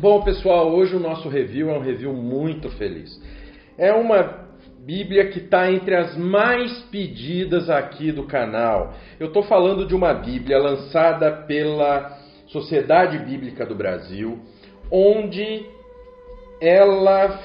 Bom, pessoal, hoje o nosso review é um review muito feliz. É uma Bíblia que está entre as mais pedidas aqui do canal. Eu estou falando de uma Bíblia lançada pela Sociedade Bíblica do Brasil, onde ela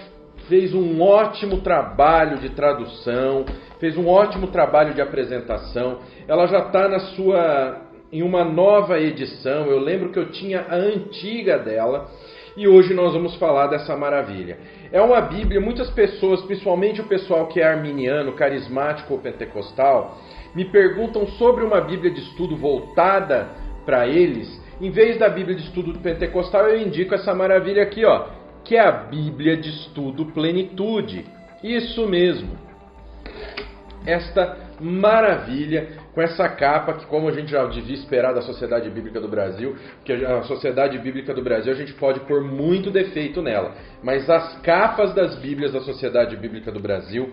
fez um ótimo trabalho de tradução, fez um ótimo trabalho de apresentação. Ela já está em uma nova edição. Eu lembro que eu tinha a antiga dela e hoje nós vamos falar dessa maravilha. É uma Bíblia, muitas pessoas, principalmente o pessoal que é arminiano, carismático ou pentecostal, me perguntam sobre uma Bíblia de estudo voltada para eles. Em vez da Bíblia de estudo pentecostal, eu indico essa maravilha aqui, ó, que é a Bíblia de Estudo Plenitude. Isso mesmo. Esta maravilha, com essa capa que, como a gente já devia esperar da Sociedade Bíblica do Brasil, porque a Sociedade Bíblica do Brasil a gente pode pôr muito defeito nela, mas as capas das Bíblias da Sociedade Bíblica do Brasil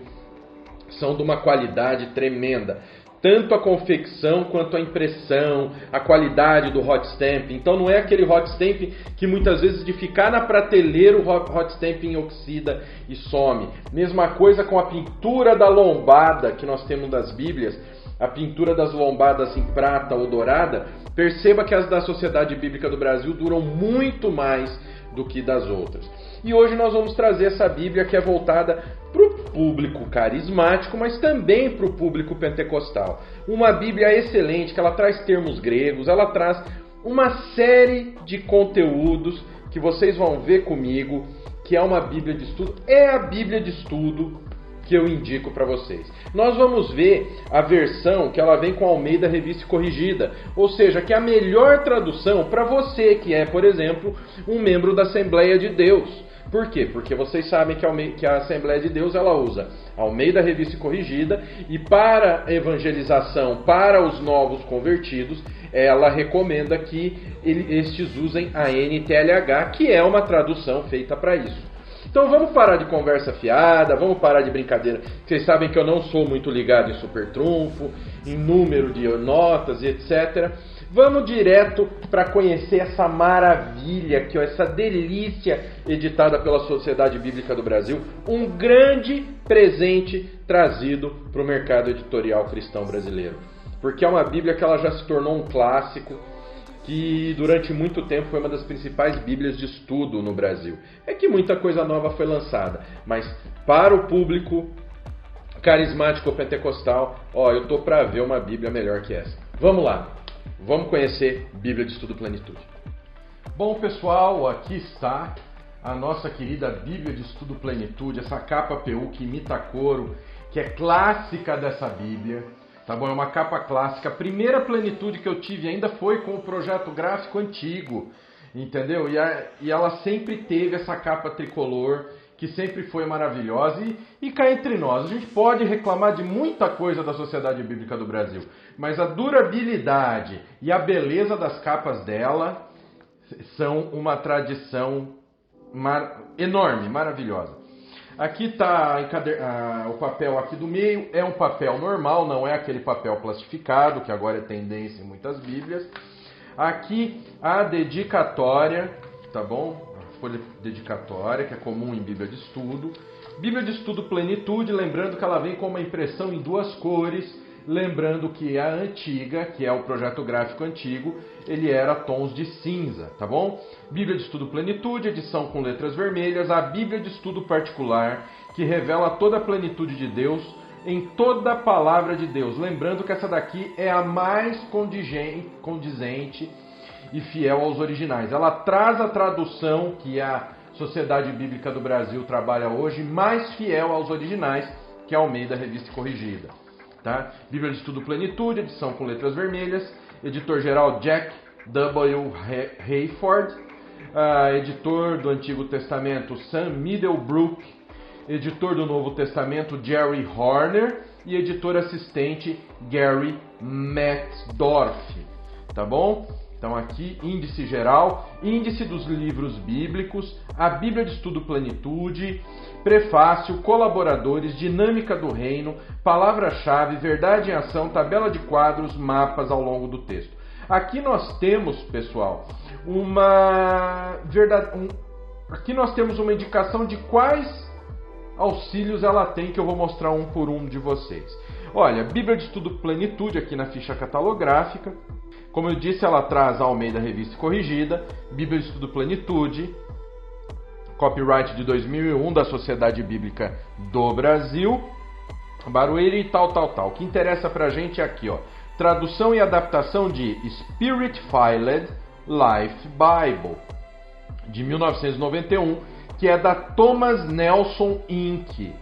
são de uma qualidade tremenda. Tanto a confecção quanto a impressão, a qualidade do hot stamp. Então não é aquele hot stamp que muitas vezes de ficar na prateleira o hot stamping oxida e some. Mesma coisa com a pintura da lombada que nós temos das Bíblias, a pintura das lombadas em prata ou dourada. Perceba que as da Sociedade Bíblica do Brasil duram muito mais do que das outras. E hoje nós vamos trazer essa Bíblia que é voltada para o público carismático, mas também para o público pentecostal. Uma Bíblia excelente, que ela traz termos gregos, ela traz uma série de conteúdos que vocês vão ver comigo, que é uma Bíblia de estudo. É a Bíblia de estudo que eu indico para vocês. Nós vamos ver a versão que ela vem com a Almeida Revista Corrigida, ou seja, que é a melhor tradução para você que é, por exemplo, um membro da Assembleia de Deus. Por quê? Porque vocês sabem que a Assembleia de Deus ela usa a Almeida Revista Corrigida e para evangelização para os novos convertidos, ela recomenda que estes usem a NTLH, que é uma tradução feita para isso. Então vamos parar de conversa fiada, vamos parar de brincadeira. Vocês sabem que eu não sou muito ligado em super trunfo, em número de notas e etc. Vamos direto para conhecer essa maravilha aqui, ó, essa delícia editada pela Sociedade Bíblica do Brasil. Um grande presente trazido para o mercado editorial cristão brasileiro. Porque é uma Bíblia que ela já se tornou um clássico, que durante muito tempo foi uma das principais Bíblias de estudo no Brasil. É que muita coisa nova foi lançada, mas para o público carismático ou pentecostal, ó, eu tô para ver uma Bíblia melhor que essa. Vamos lá, vamos conhecer Bíblia de Estudo Plenitude. Bom, pessoal, aqui está a nossa querida Bíblia de Estudo Plenitude, essa capa PU que imita couro, que é clássica dessa Bíblia. Tá bom? É uma capa clássica. A primeira plenitude que eu tive ainda foi com o projeto gráfico antigo, entendeu? E ela sempre teve essa capa tricolor, que sempre foi maravilhosa. E cá entre nós, a gente pode reclamar de muita coisa da Sociedade Bíblica do Brasil, mas a durabilidade e a beleza das capas dela são uma tradição enorme, maravilhosa. Aqui está o papel aqui do meio, é um papel normal, não é aquele papel plastificado, que agora é tendência em muitas Bíblias. Aqui a dedicatória, tá bom? A folha dedicatória, que é comum em Bíblia de Estudo. Bíblia de Estudo Plenitude, lembrando que ela vem com uma impressão em duas cores, lembrando que a antiga, que é o projeto gráfico antigo, ele era tons de cinza, tá bom? Bíblia de Estudo Plenitude, edição com letras vermelhas, a Bíblia de Estudo Particular, que revela toda a plenitude de Deus em toda a palavra de Deus. Lembrando que essa daqui é a mais condizente e fiel aos originais. Ela traz a tradução que a Sociedade Bíblica do Brasil trabalha hoje, mais fiel aos originais, que é a Almeida Revista Corrigida. Tá? Bíblia de Estudo Plenitude, edição com letras vermelhas, editor-geral Jack W. Hayford, editor do Antigo Testamento Sam Middlebrook, editor do Novo Testamento Jerry Horner e editor assistente Gary Metzdorf, tá bom? Então aqui, índice geral, índice dos livros bíblicos, a Bíblia de Estudo Plenitude, prefácio, colaboradores, dinâmica do reino, palavra-chave, verdade em ação, tabela de quadros, mapas ao longo do texto. Aqui nós temos, pessoal, Aqui nós temos uma indicação de quais auxílios ela tem, que eu vou mostrar um por um de vocês. Olha, Bíblia de Estudo Plenitude aqui na ficha catalográfica. Como eu disse, ela traz a Almeida Revista Corrigida, Bíblia de Estudo Plenitude, copyright de 2001 da Sociedade Bíblica do Brasil, Barueri e tal. O que interessa pra gente é aqui, ó, tradução e adaptação de Spirit-Filled Life Bible, de 1991, que é da Thomas Nelson Inc.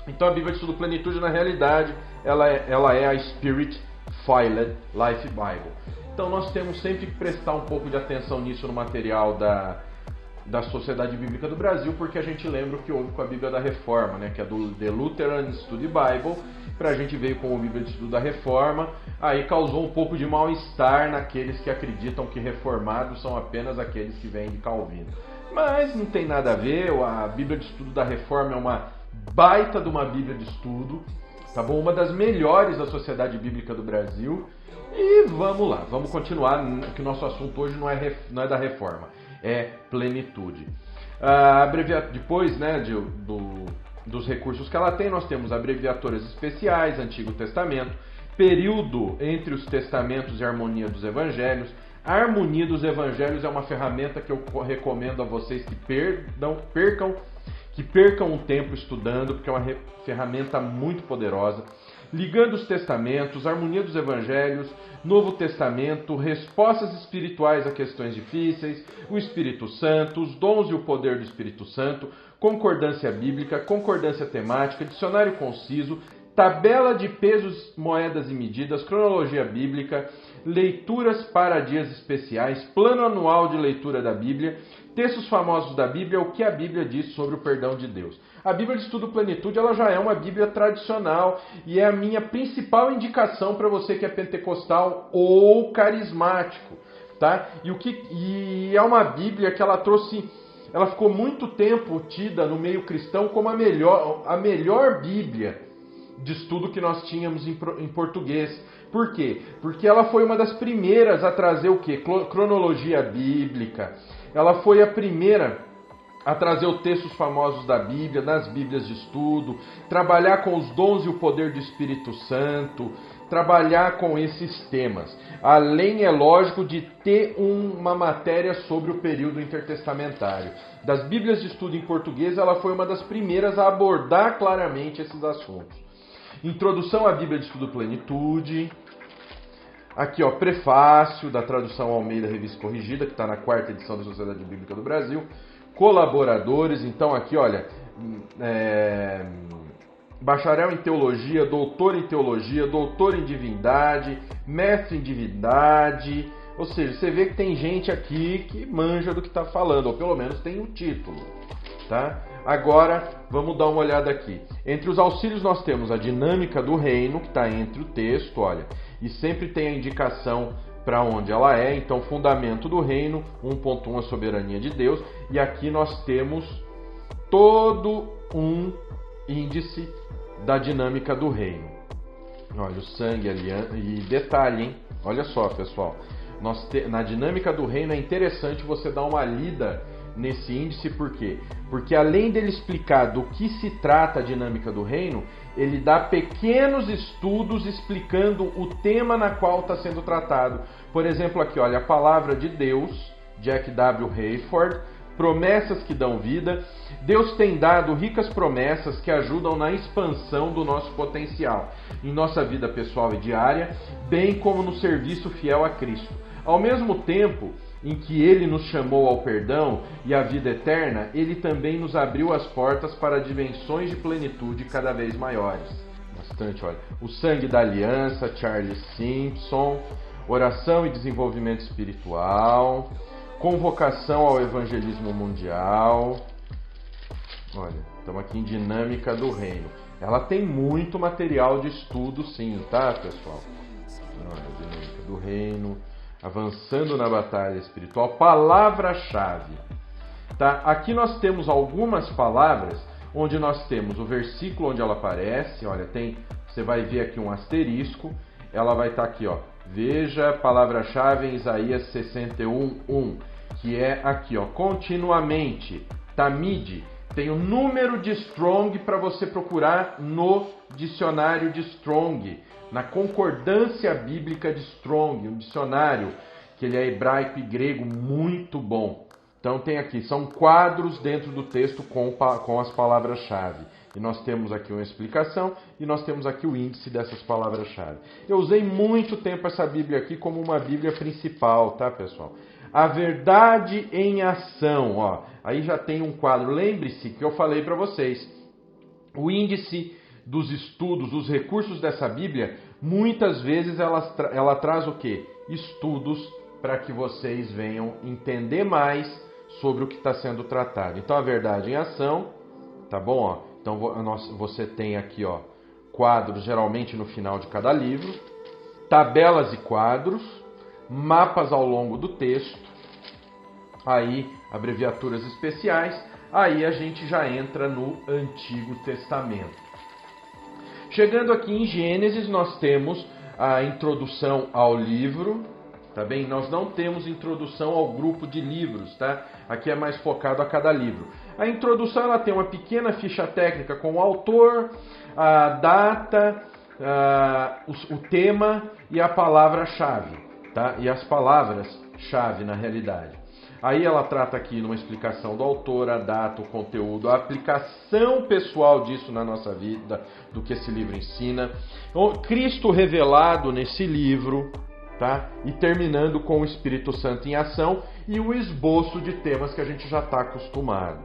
Então a Bíblia de Estudo Plenitude, na realidade, ela é a Spirit-Filled Life Bible. Então nós temos sempre que prestar um pouco de atenção nisso no material da Sociedade Bíblica do Brasil, porque a gente lembra o que houve com a Bíblia da Reforma, né, que é do The Lutheran Study Bible. Pra gente veio com a Bíblia de Estudo da Reforma, aí causou um pouco de mal-estar naqueles que acreditam que reformados são apenas aqueles que vêm de Calvino. Mas não tem nada a ver, a Bíblia de Estudo da Reforma é uma baita de uma Bíblia de Estudo, tá bom? Uma das melhores da Sociedade Bíblica do Brasil. E vamos lá, vamos continuar, que o nosso assunto hoje não é da reforma, é plenitude. Depois, né, dos recursos que ela tem, nós temos abreviaturas especiais, Antigo Testamento, período entre os testamentos e harmonia dos evangelhos. A harmonia dos evangelhos é uma ferramenta que eu recomendo a vocês que percam um tempo estudando, porque é uma ferramenta muito poderosa. Ligando os testamentos, harmonia dos evangelhos, Novo Testamento, respostas espirituais a questões difíceis, o Espírito Santo, os dons e o poder do Espírito Santo, concordância bíblica, concordância temática, dicionário conciso, tabela de pesos, moedas e medidas, cronologia bíblica, leituras para dias especiais, plano anual de leitura da Bíblia, textos famosos da Bíblia, o que a Bíblia diz sobre o perdão de Deus. A Bíblia de Estudo Plenitude, ela já é uma Bíblia tradicional e é a minha principal indicação para você que é pentecostal ou carismático, tá? E é uma Bíblia que ela ficou muito tempo tida no meio cristão como a melhor Bíblia de estudo que nós tínhamos em português. Por quê? Porque ela foi uma das primeiras a trazer o quê? Cronologia bíblica. Ela foi a primeira a trazer os textos famosos da Bíblia, nas Bíblias de estudo, trabalhar com os dons e o poder do Espírito Santo, trabalhar com esses temas. Além, é lógico, de ter uma matéria sobre o período intertestamentário. Das Bíblias de estudo em português, ela foi uma das primeiras a abordar claramente esses assuntos. Introdução à Bíblia de Estudo Plenitude. Aqui, ó, prefácio da tradução Almeida Revista Corrigida, que está na 4ª edição da Sociedade Bíblica do Brasil. Colaboradores, então aqui, olha, bacharel em teologia, doutor em divindade, mestre em divindade. Ou seja, você vê que tem gente aqui que manja do que está falando, ou pelo menos tem um título, tá? Agora, vamos dar uma olhada aqui. Entre os auxílios nós temos a dinâmica do reino, que está entre o texto, olha, e sempre tem a indicação para onde ela é. Então, fundamento do reino, 1.1, a soberania de Deus. E aqui nós temos todo um índice da dinâmica do reino. Olha, o sangue ali, e detalhe, hein? Olha só, pessoal, na dinâmica do reino é interessante você dar uma lida nesse índice. Por quê? Porque além dele explicar do que se trata a dinâmica do reino, ele dá pequenos estudos explicando o tema na qual está sendo tratado. Por exemplo, aqui, olha, a palavra de Deus, Jack W. Hayford, promessas que dão vida. Deus tem dado ricas promessas que ajudam na expansão do nosso potencial, em nossa vida pessoal e diária, bem como no serviço fiel a Cristo. Ao mesmo tempo em que Ele nos chamou ao perdão e à vida eterna, Ele também nos abriu as portas para dimensões de plenitude cada vez maiores. Bastante, olha. O sangue da aliança, Charles Simpson. Oração e desenvolvimento espiritual. Convocação ao evangelismo mundial. Olha, estamos aqui em dinâmica do reino. Ela tem muito material de estudo, sim, tá, pessoal? Olha, dinâmica do reino. Avançando na batalha espiritual. Palavra-chave. Tá? Aqui nós temos algumas palavras onde nós temos o versículo onde ela aparece. Olha, você vai ver aqui um asterisco. Ela vai estar aqui, ó. Veja a palavra-chave em Isaías 61:1, que é aqui, ó, continuamente, Tamid, tem o número de Strong para você procurar no dicionário de Strong, na concordância bíblica de Strong, um dicionário que ele é hebraico e grego muito bom. Então tem aqui, são quadros dentro do texto com as palavras-chave. E nós temos aqui uma explicação e nós temos aqui o índice dessas palavras-chave. Eu usei muito tempo essa Bíblia aqui como uma Bíblia principal, tá, pessoal? A verdade em ação, ó. Aí já tem um quadro. Lembre-se que eu falei para vocês, o índice dos estudos, os recursos dessa Bíblia, muitas vezes ela traz o quê? Estudos para que vocês venham entender mais sobre o que está sendo tratado. Então, a verdade em ação, tá bom? Ó, então, você tem aqui, ó, quadros geralmente no final de cada livro, tabelas e quadros, mapas ao longo do texto, aí abreviaturas especiais, aí a gente já entra no Antigo Testamento. Chegando aqui em Gênesis, nós temos a introdução ao livro, tá bem? Nós não temos introdução ao grupo de livros, tá? Aqui é mais focado a cada livro. A introdução ela tem uma pequena ficha técnica com o autor, a data, o tema e a palavra-chave, tá? E as palavras-chave na realidade. Aí ela trata aqui numa explicação do autor, a data, o conteúdo, a aplicação pessoal disso na nossa vida, do que esse livro ensina. Então, Cristo revelado nesse livro, tá? E terminando com o Espírito Santo em ação e o esboço de temas que a gente já está acostumado,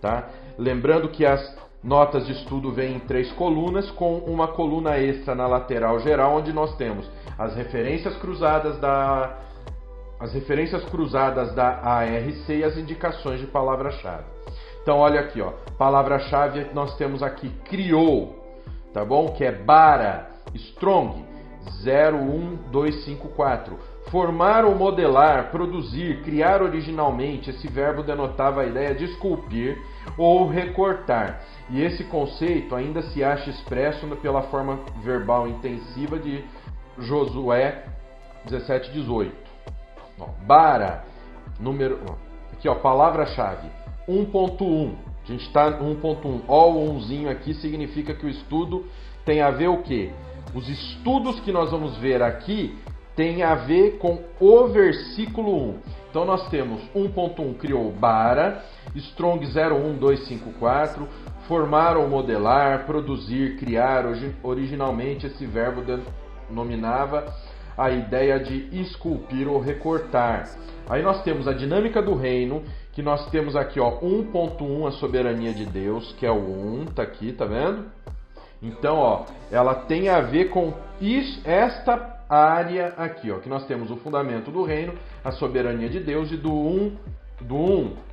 tá? Lembrando que as notas de estudo vêm em 3 colunas, com uma coluna extra na lateral geral, onde nós temos as referências cruzadas da ARC e as indicações de palavra-chave. Então, olha aqui, ó, palavra-chave nós temos aqui criou, tá bom? Que é bara, strong, 01254. Formar ou modelar, produzir, criar originalmente. Esse verbo denotava a ideia de esculpir ou recortar. E esse conceito ainda se acha expresso pela forma verbal intensiva de Josué 17:18. Bara, número... Aqui, ó, palavra-chave, 1.1. A gente está 1.1. Ó, o 1zinho aqui significa que o estudo tem a ver o quê? Os estudos que nós vamos ver aqui tem a ver com o versículo 1. Então nós temos 1.1 criou bara, Strong 01254, formar ou modelar, produzir, criar. Originalmente esse verbo denominava a ideia de esculpir ou recortar. Aí nós temos a dinâmica do reino, que nós temos aqui, ó, 1.1, a soberania de Deus, que é o 1, tá aqui, tá vendo? Então, ó, ela tem a ver com isso, esta área aqui, ó, que nós temos o fundamento do reino, a soberania de Deus, e do 1,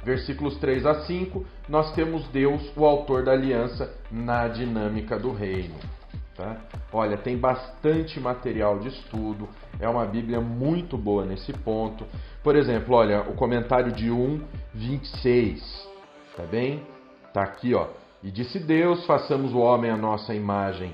versículos 3 a 5, nós temos Deus, o autor da aliança, na dinâmica do reino. Tá? Olha, tem bastante material de estudo, é uma Bíblia muito boa nesse ponto. Por exemplo, olha, o comentário de 1:26, tá bem? Tá aqui, ó. E disse Deus, façamos o homem à nossa imagem,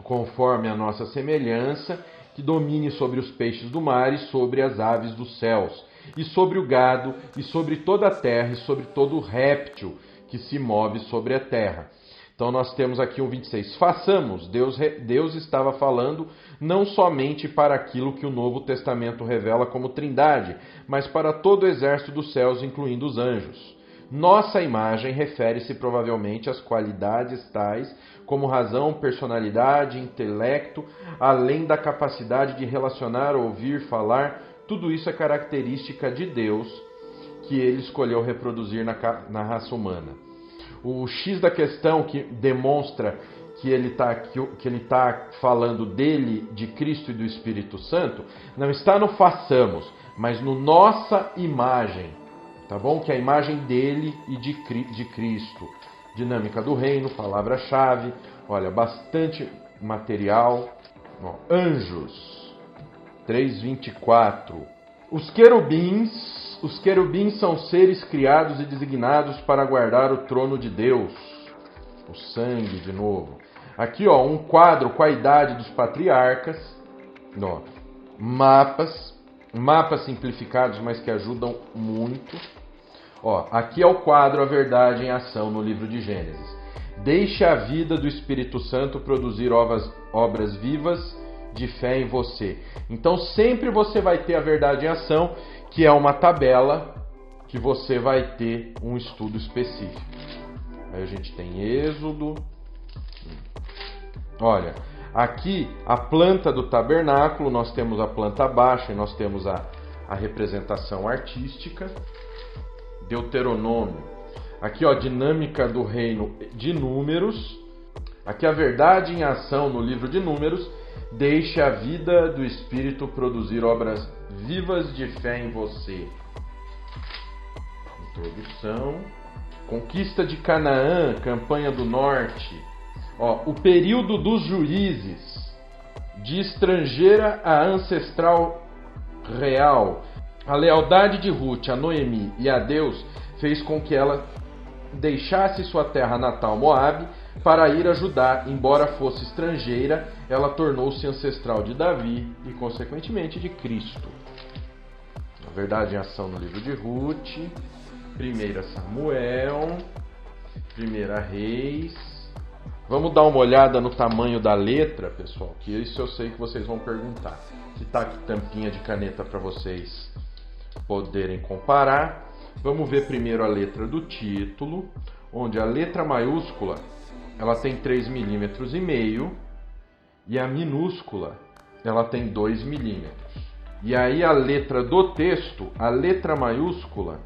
conforme a nossa semelhança, que domine sobre os peixes do mar e sobre as aves dos céus, e sobre o gado, e sobre toda a terra, e sobre todo réptil que se move sobre a terra. Então nós temos aqui 1:26. Façamos, Deus estava falando não somente para aquilo que o Novo Testamento revela como trindade, mas para todo o exército dos céus, incluindo os anjos. Nossa imagem refere-se provavelmente às qualidades tais como razão, personalidade, intelecto, além da capacidade de relacionar, ouvir, falar. Tudo isso é característica de Deus que ele escolheu reproduzir na raça humana. O X da questão que demonstra que ele está falando dele, de Cristo e do Espírito Santo, não está no façamos, mas no nossa imagem, tá bom? Que é a imagem dele e de Cristo. Dinâmica do reino, palavra-chave, olha, bastante material. Ó, anjos, 3:24. Os querubins são seres criados e designados para guardar o trono de Deus. O sangue, de novo. Aqui, ó, um quadro com a idade dos patriarcas. Ó, mapas simplificados, mas que ajudam muito. Ó, aqui é o quadro A Verdade em Ação no livro de Gênesis. Deixe a vida do Espírito Santo produzir obras vivas de fé em você. Então sempre você vai ter a verdade em ação, que é uma tabela que você vai ter um estudo específico. Aí a gente tem Êxodo. Olha, aqui a planta do tabernáculo, nós temos a planta baixa e nós temos a representação artística. Deuteronômio. Aqui, ó, dinâmica do reino de Números. Aqui a verdade em ação no livro de Números. Deixe a vida do Espírito produzir obras vivas de fé em você. Introdução. Conquista de Canaã, campanha do norte. Ó, o período dos juízes. De estrangeira a ancestral real. A lealdade de Ruth a Noemi e a Deus fez com que ela deixasse sua terra natal Moabe para ir a Judá. Embora fosse estrangeira, ela tornou-se ancestral de Davi e, consequentemente, de Cristo. A verdade em ação no livro de Ruth, 1 Samuel, 1 Reis. Vamos dar uma olhada no tamanho da letra, pessoal, que isso eu sei que vocês vão perguntar. Se tá aqui tampinha de caneta para vocês poderem comparar. Vamos ver primeiro a letra do título, onde a letra maiúscula ela tem 3,5 milímetros e a minúscula ela tem 2 milímetros. E aí a letra do texto, a letra maiúscula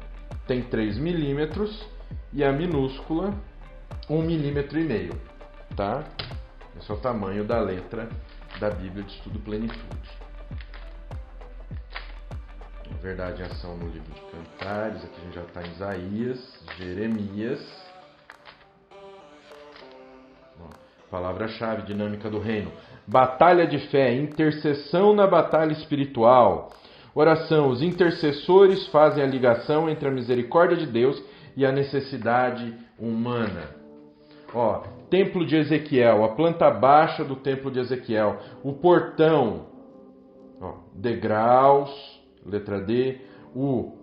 tem 3 milímetros e a minúscula 1,5 milímetro, tá? Esse é o tamanho da letra da Bíblia de Estudo Plenitude. Verdade em ação no livro de Cantares, aqui a gente já está em Isaías, Jeremias. Palavra-chave, dinâmica do reino. Batalha de fé, intercessão na batalha espiritual. Oração, os intercessores fazem a ligação entre a misericórdia de Deus e a necessidade humana. Ó, templo de Ezequiel, a planta baixa do templo de Ezequiel. O portão, ó, degraus, letra D, o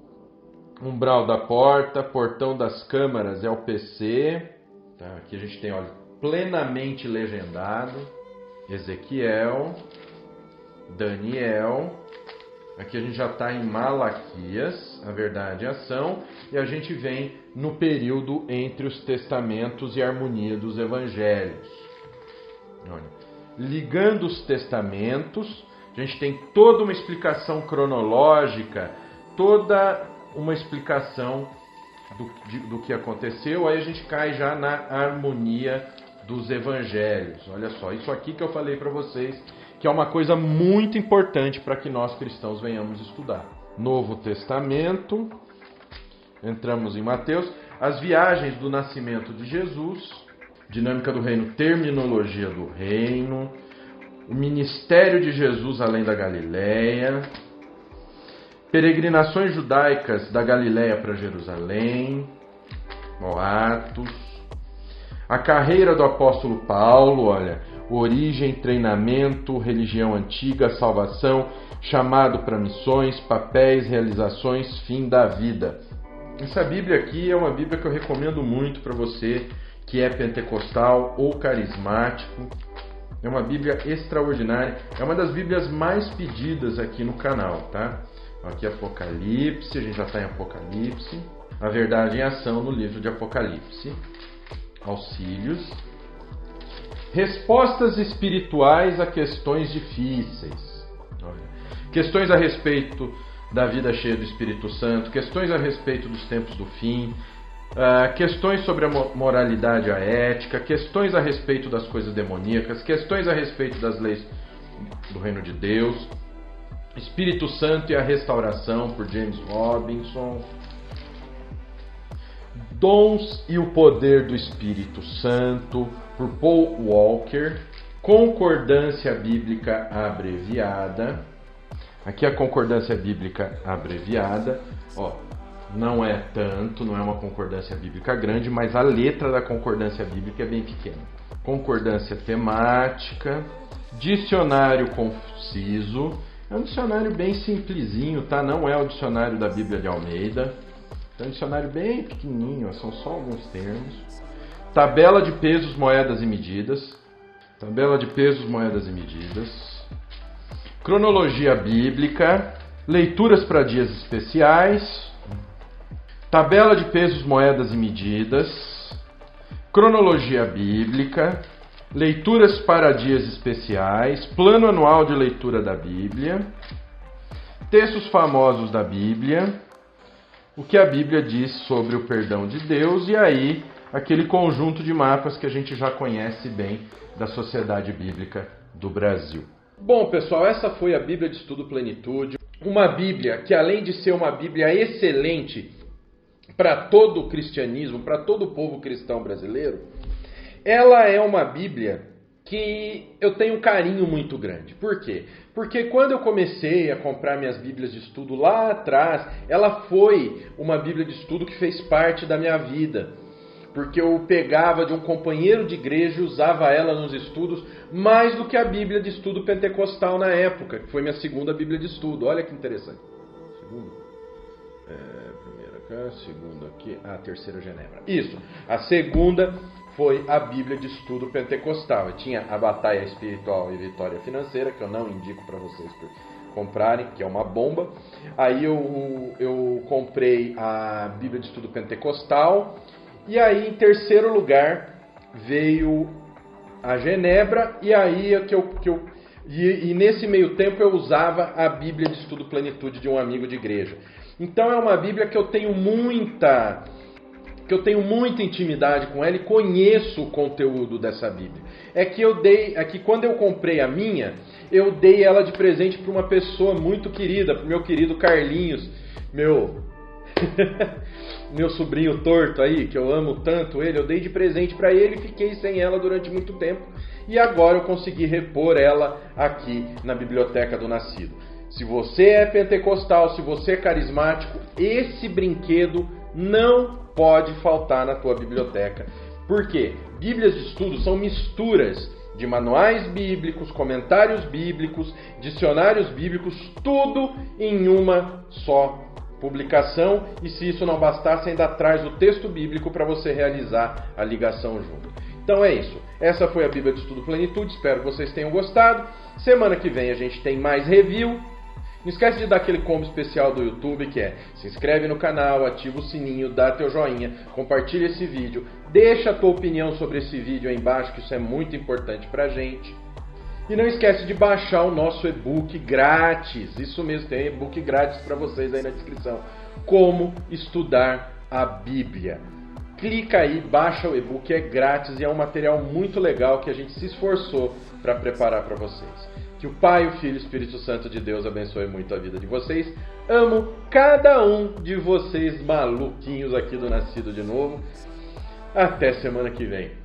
umbral da porta, portão das câmaras é o PC. Tá? Aqui a gente tem, olha, plenamente legendado. Ezequiel, Daniel. Aqui a gente já está em Malaquias, a verdade e a ação. E a gente vem no período entre os testamentos e a harmonia dos evangelhos. Olha, ligando os testamentos, a gente tem toda uma explicação cronológica, toda uma explicação do que aconteceu. Aí a gente cai já na harmonia dos evangelhos. Olha só, isso aqui que eu falei para vocês, que é uma coisa muito importante para que nós cristãos venhamos estudar. Novo Testamento, entramos em Mateus, as viagens do nascimento de Jesus, dinâmica do reino, terminologia do reino, o ministério de Jesus além da Galileia, peregrinações judaicas da Galileia para Jerusalém, Atos, a carreira do apóstolo Paulo, olha, origem, treinamento, religião antiga, salvação, chamado para missões, papéis, realizações, fim da vida. Essa Bíblia aqui é uma Bíblia que eu recomendo muito para você que é pentecostal ou carismático. É uma Bíblia extraordinária, é uma das Bíblias mais pedidas aqui no canal, tá? Aqui Apocalipse, a gente já está em Apocalipse. A verdade em ação no livro de Apocalipse. Auxílios. Respostas espirituais a questões difíceis. Olha, questões a respeito da vida cheia do Espírito Santo, questões a respeito dos tempos do fim, questões sobre a moralidade, a ética, questões a respeito das coisas demoníacas, questões a respeito das leis do reino de Deus, Espírito Santo e a restauração, por James Robinson, Dons e o poder do Espírito Santo, por Paul Walker, Concordância Bíblica Abreviada. Aqui a Concordância Bíblica Abreviada, ó, não é tanto, não é uma concordância bíblica grande, mas a letra da concordância bíblica é bem pequena. Concordância temática, dicionário conciso, é um dicionário bem simplesinho, tá? Não é o dicionário da Bíblia de Almeida. Então, um dicionário bem pequenininho, são só alguns termos. Tabela de pesos, moedas e medidas. Tabela de pesos, moedas e medidas. Cronologia bíblica. Leituras para dias especiais. Tabela de pesos, moedas e medidas. Cronologia bíblica. Leituras para dias especiais. Plano anual de leitura da Bíblia. Textos famosos da Bíblia. O que a Bíblia diz sobre o perdão de Deus. E aí, aquele conjunto de mapas que a gente já conhece bem da Sociedade Bíblica do Brasil. Bom, pessoal, essa foi a Bíblia de Estudo Plenitude. Uma Bíblia que, além de ser uma Bíblia excelente para todo o cristianismo, para todo o povo cristão brasileiro, ela é uma Bíblia que eu tenho um carinho muito grande. Por quê? Porque quando eu comecei a comprar minhas Bíblias de estudo lá atrás, ela foi uma Bíblia de estudo que fez parte da minha vida. Porque eu pegava de um companheiro de igreja e usava ela nos estudos mais do que a Bíblia de estudo pentecostal na época, que foi minha segunda Bíblia de estudo. Olha que interessante. Primeira cá, segunda aqui, a terceira Genebra. Isso, a segunda foi a Bíblia de estudo pentecostal. Eu tinha a Batalha Espiritual e Vitória Financeira, que eu não indico para vocês comprarem, que é uma bomba. Aí eu comprei a Bíblia de estudo pentecostal. E aí, em terceiro lugar, veio a Genebra, e aí e nesse meio tempo eu usava a Bíblia de Estudo Plenitude de um amigo de igreja. Então é uma Bíblia que eu tenho muita intimidade com ela e conheço o conteúdo dessa Bíblia. É que quando eu comprei a minha, eu dei ela de presente para uma pessoa muito querida, para o meu querido Carlinhos, meu sobrinho torto aí, que eu amo tanto ele, eu dei de presente para ele e fiquei sem ela durante muito tempo. E agora eu consegui repor ela aqui na Biblioteca do Nascido. Se você é pentecostal, se você é carismático, esse brinquedo não pode faltar na tua biblioteca. Por quê? Bíblias de estudo são misturas de manuais bíblicos, comentários bíblicos, dicionários bíblicos, tudo em uma só publicação, e se isso não bastasse, ainda traz o texto bíblico para você realizar a ligação junto. Então é isso. Essa foi a Bíblia de Estudo Plenitude, espero que vocês tenham gostado. Semana que vem a gente tem mais review. Não esquece de dar aquele combo especial do YouTube, que é: se inscreve no canal, ativa o sininho, dá teu joinha, compartilha esse vídeo, deixa a tua opinião sobre esse vídeo aí embaixo, que isso é muito importante pra gente. E não esquece de baixar o nosso e-book grátis. Isso mesmo, tem e-book grátis para vocês aí na descrição. Como estudar a Bíblia. Clica aí, baixa o e-book, é grátis e é um material muito legal que a gente se esforçou para preparar para vocês. Que o Pai, o Filho e o Espírito Santo de Deus abençoe muito a vida de vocês. Amo cada um de vocês maluquinhos aqui do Nascido de Novo. Até semana que vem.